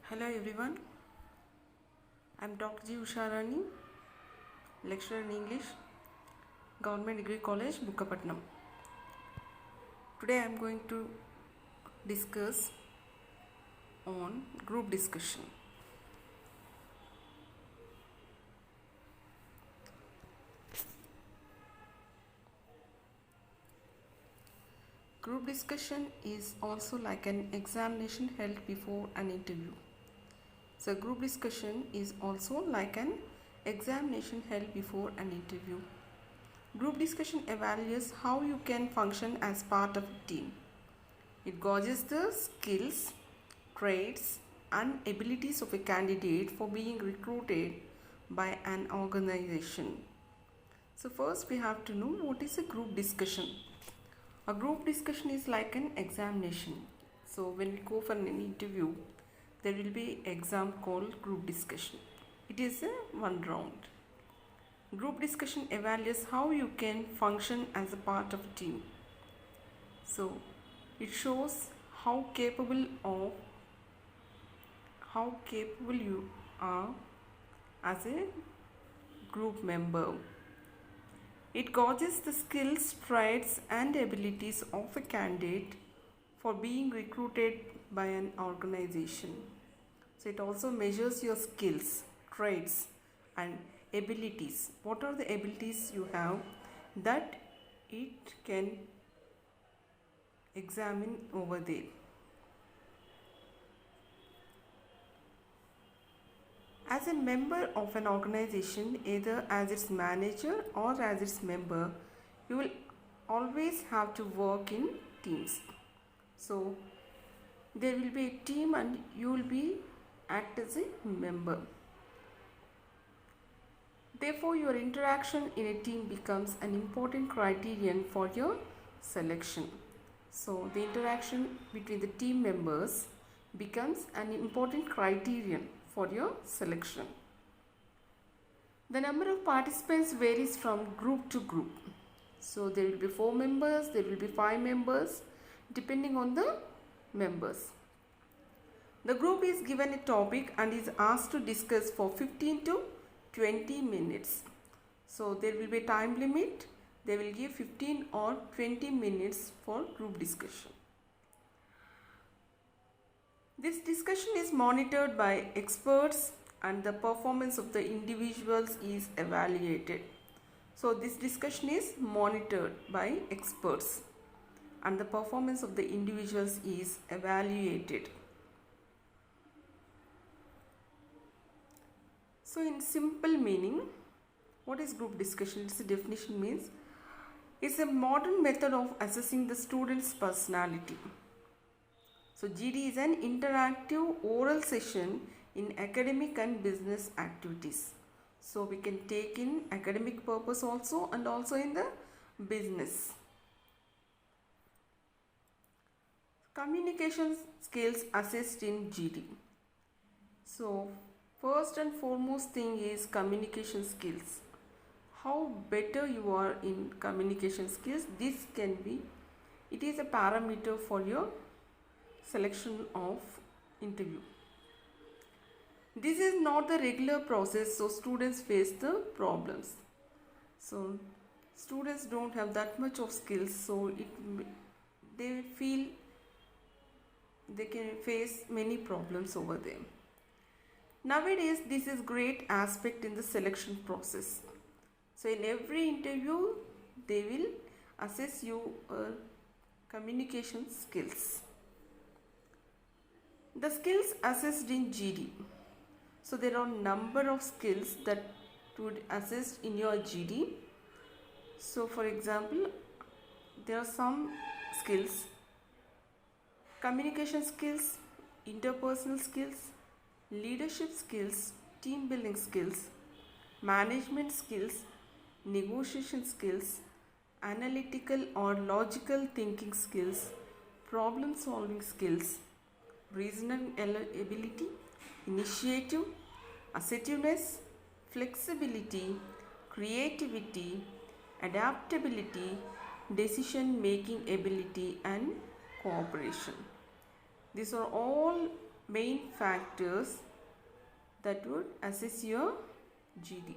Hello everyone, I am Dr. G. Usharani, lecturer in English, Government Degree College, Bukkapatnam. Today I am going to discuss on group discussion. Group discussion is also like an examination held before an interview. So group discussion is also like an examination held before an interview. Group discussion evaluates how you can function as part of a team. It gauges the skills, traits and abilities of a candidate for being recruited by an organization. So first we have to know what is a group discussion. A group discussion is like an examination. So when we go for an interview, there will be exam called group discussion. It is a one round. Group discussion evaluates how you can function as a part of a team. So it shows how capable you are as a group member. It gauges the skills, traits and abilities of a candidate for being recruited by an organization. So it also measures your skills, traits and abilities. What are the abilities you have that it can examine over there. As a member of an organization, either as its manager or as its member, you will always have to work in teams. So there will be a team and you will be act as a member. Therefore, your interaction in a team becomes an important criterion for your selection. So the interaction between the team members becomes an important criterion for your selection. The number of participants varies from group to group. So there will be 4 members, there will be 5 members depending on the members. The group is given a topic and is asked to discuss for 15 to 20 minutes. So there will be a time limit. They will give 15 or 20 minutes for group discussion. This discussion is monitored by experts and the performance of the individuals is evaluated. So this discussion is monitored by experts and the performance of the individuals is evaluated. So in simple meaning, what is group discussion? Its definition means it's a modern method of assessing the student's personality. So GD is an interactive oral session in academic and business activities. So we can take in academic purpose also and also in the business. Communication skills assessed in GD. So first and foremost thing is communication skills. How better you are in communication skills, it is a parameter for your selection of interview. This is not the regular process, so students face the problems. So students don't have that much of skills, so they feel they can face many problems over there. Nowadays, this is great aspect in the selection process. So in every interview, they will assess your communication skills. The skills assessed in GD. So there are number of skills that would assess in your GD. So for example, there are some skills: communication skills, interpersonal skills, leadership skills, team building skills, management skills, negotiation skills, analytical or logical thinking skills, problem solving skills, reasoning ability, initiative, assertiveness, flexibility, creativity, adaptability, decision making ability and cooperation. These are all main factors that would assess your GD.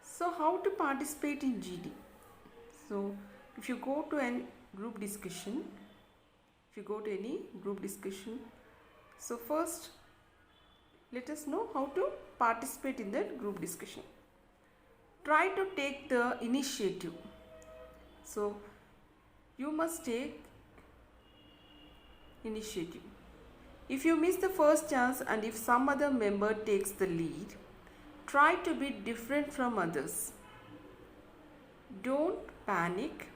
So how to participate in GD? So if you go to any group discussion, so first let us know how to participate in that group discussion. Try to take the initiative. So you must take initiative. If you miss the first chance and if some other member takes the lead, try to be different from others. Don't panic.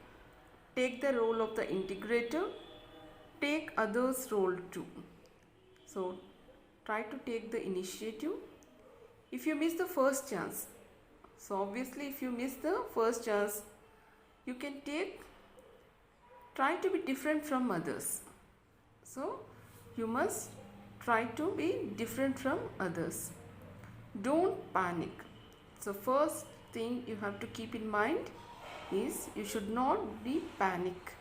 Take the role of the integrator. Take others' role too. So try to take the initiative. If you miss the first chance, so obviously if you miss the first chance, you can try to be different from others. So you must try to be different from others. Don't panic. So first thing you have to keep in mind is you should not be panic.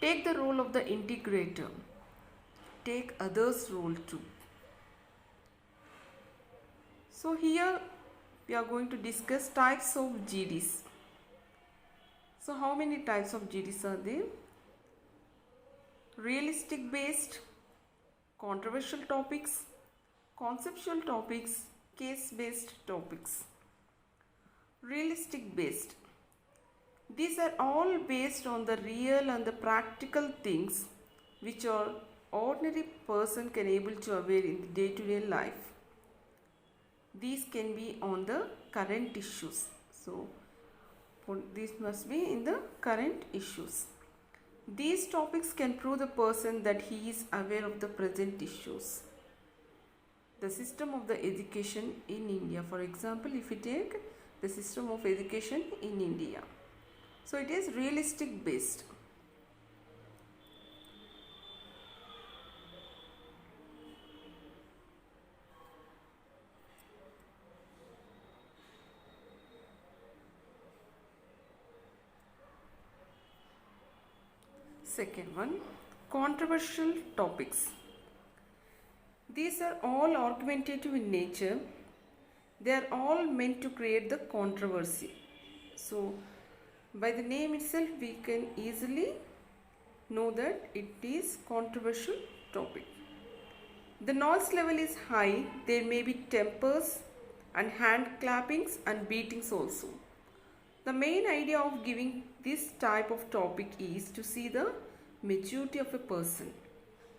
Take the role of the integrator. Take others' role too. So here we are going to discuss types of GDs. So how many types of GDs are there? Realistic based, controversial topics, conceptual topics, case based topics. Realistic based. These are all based on the real and the practical things which our ordinary person can able to aware in the day-to-day life. These can be on the current issues. So these must be in the current issues. These topics can prove the person that he is aware of the present issues. The system of the education in India. For example, if we take the system of education in India. So it is realistic based. Second one, controversial topics. These are all argumentative in nature. They are all meant to create the controversy. So by the name itself we can easily know that it is controversial topic. The noise level is high. There may be tempers and hand clappings and beatings also. The main idea of giving this type of topic is to see the maturity of a person.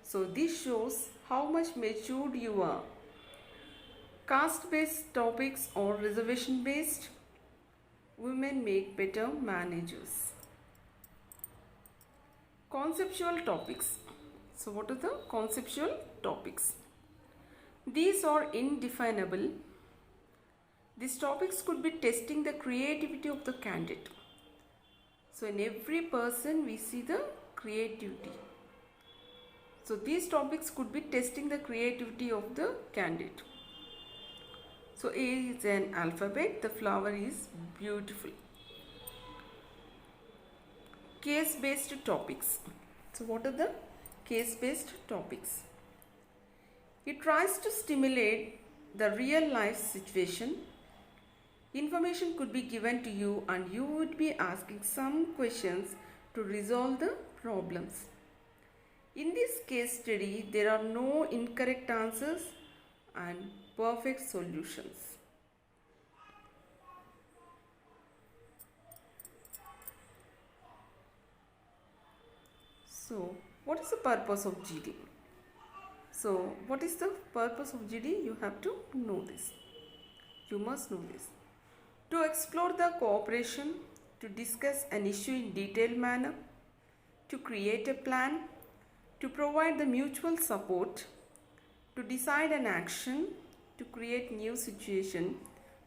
So this shows how much matured you are. Caste based topics or reservation based, women make better managers. Conceptual topics. So what are the conceptual topics? These are indefinable. These topics could be testing the creativity of the candidate. So in every person we see the creativity. So these topics could be testing the creativity of the candidate. So A is an alphabet, the flower is beautiful. Case-based topics. So what are the case-based topics? It tries to stimulate the real life situation. Information could be given to you and you would be asking some questions to resolve the problems. In this case study, there are no incorrect answers and perfect solutions. So, what is the purpose of GD? So, what is the purpose of GD? You have to know this. You must know this. To explore the cooperation, to discuss an issue in detailed manner, to create a plan, to provide the mutual support, to decide an action, to create new situation,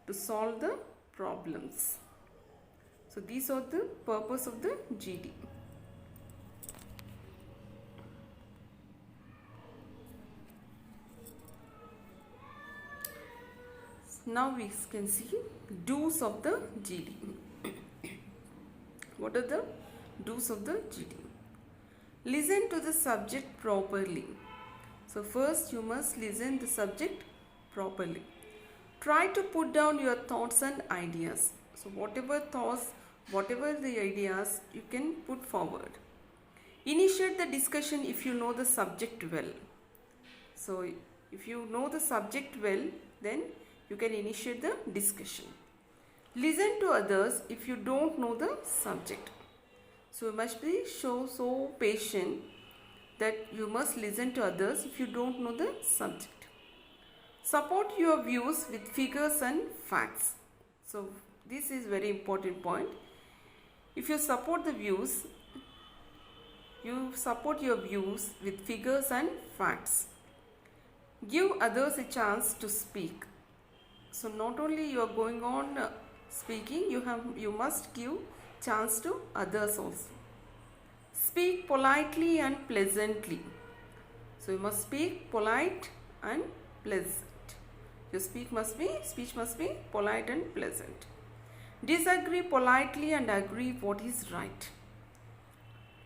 to solve the problems. So these are the purpose of the GD. Now we can see do's of the GD. What are the do's of the GD? Listen to the subject properly. So first you must listen the subject properly. Try to put down your thoughts and ideas. So whatever thoughts, whatever the ideas you can put forward. Initiate the discussion if you know the subject well. So if you know the subject well, then you can initiate the discussion. Listen to others if you don't know the subject. So you must be so patient that you must listen to others if you don't know the subject. Support your views with figures and facts. So this is very important point. If you support the views, you support your views with figures and facts. Give others a chance to speak. So not only you are going on speaking, you must give chance to others also. Speak politely and pleasantly. So you must speak polite and pleasant. Your speech must be polite and pleasant. Disagree politely and agree what is right.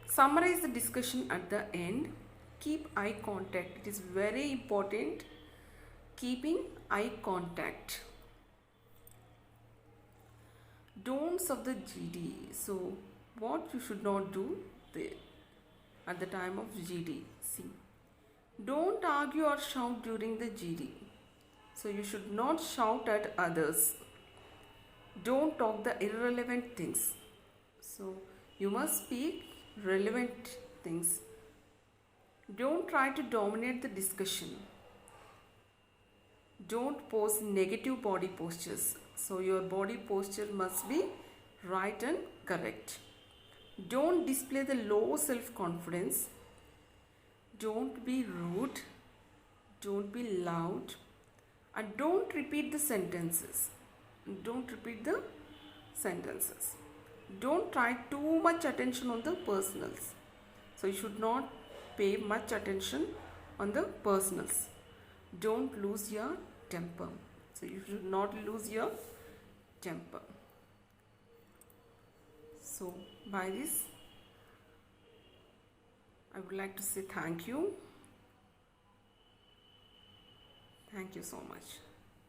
Summarize the discussion at the end. Keep eye contact. It is very important. Keeping eye contact. Don'ts of the GD. So what you should not do at the time of GD. See, don't argue or shout during the GD. So you should not shout at others. Don't talk the irrelevant things. So you must speak relevant things. Don't try to dominate the discussion. Don't pose negative body postures. So your body posture must be right and correct. Don't display the low self-confidence. Don't be rude. Don't be loud. And don't repeat the sentences. Don't repeat the sentences. Don't try too much attention on the personals. So you should not pay much attention on the personals. Don't lose your temper. So you should not lose your temper. So by this, I would like to say thank you. Thank you so much.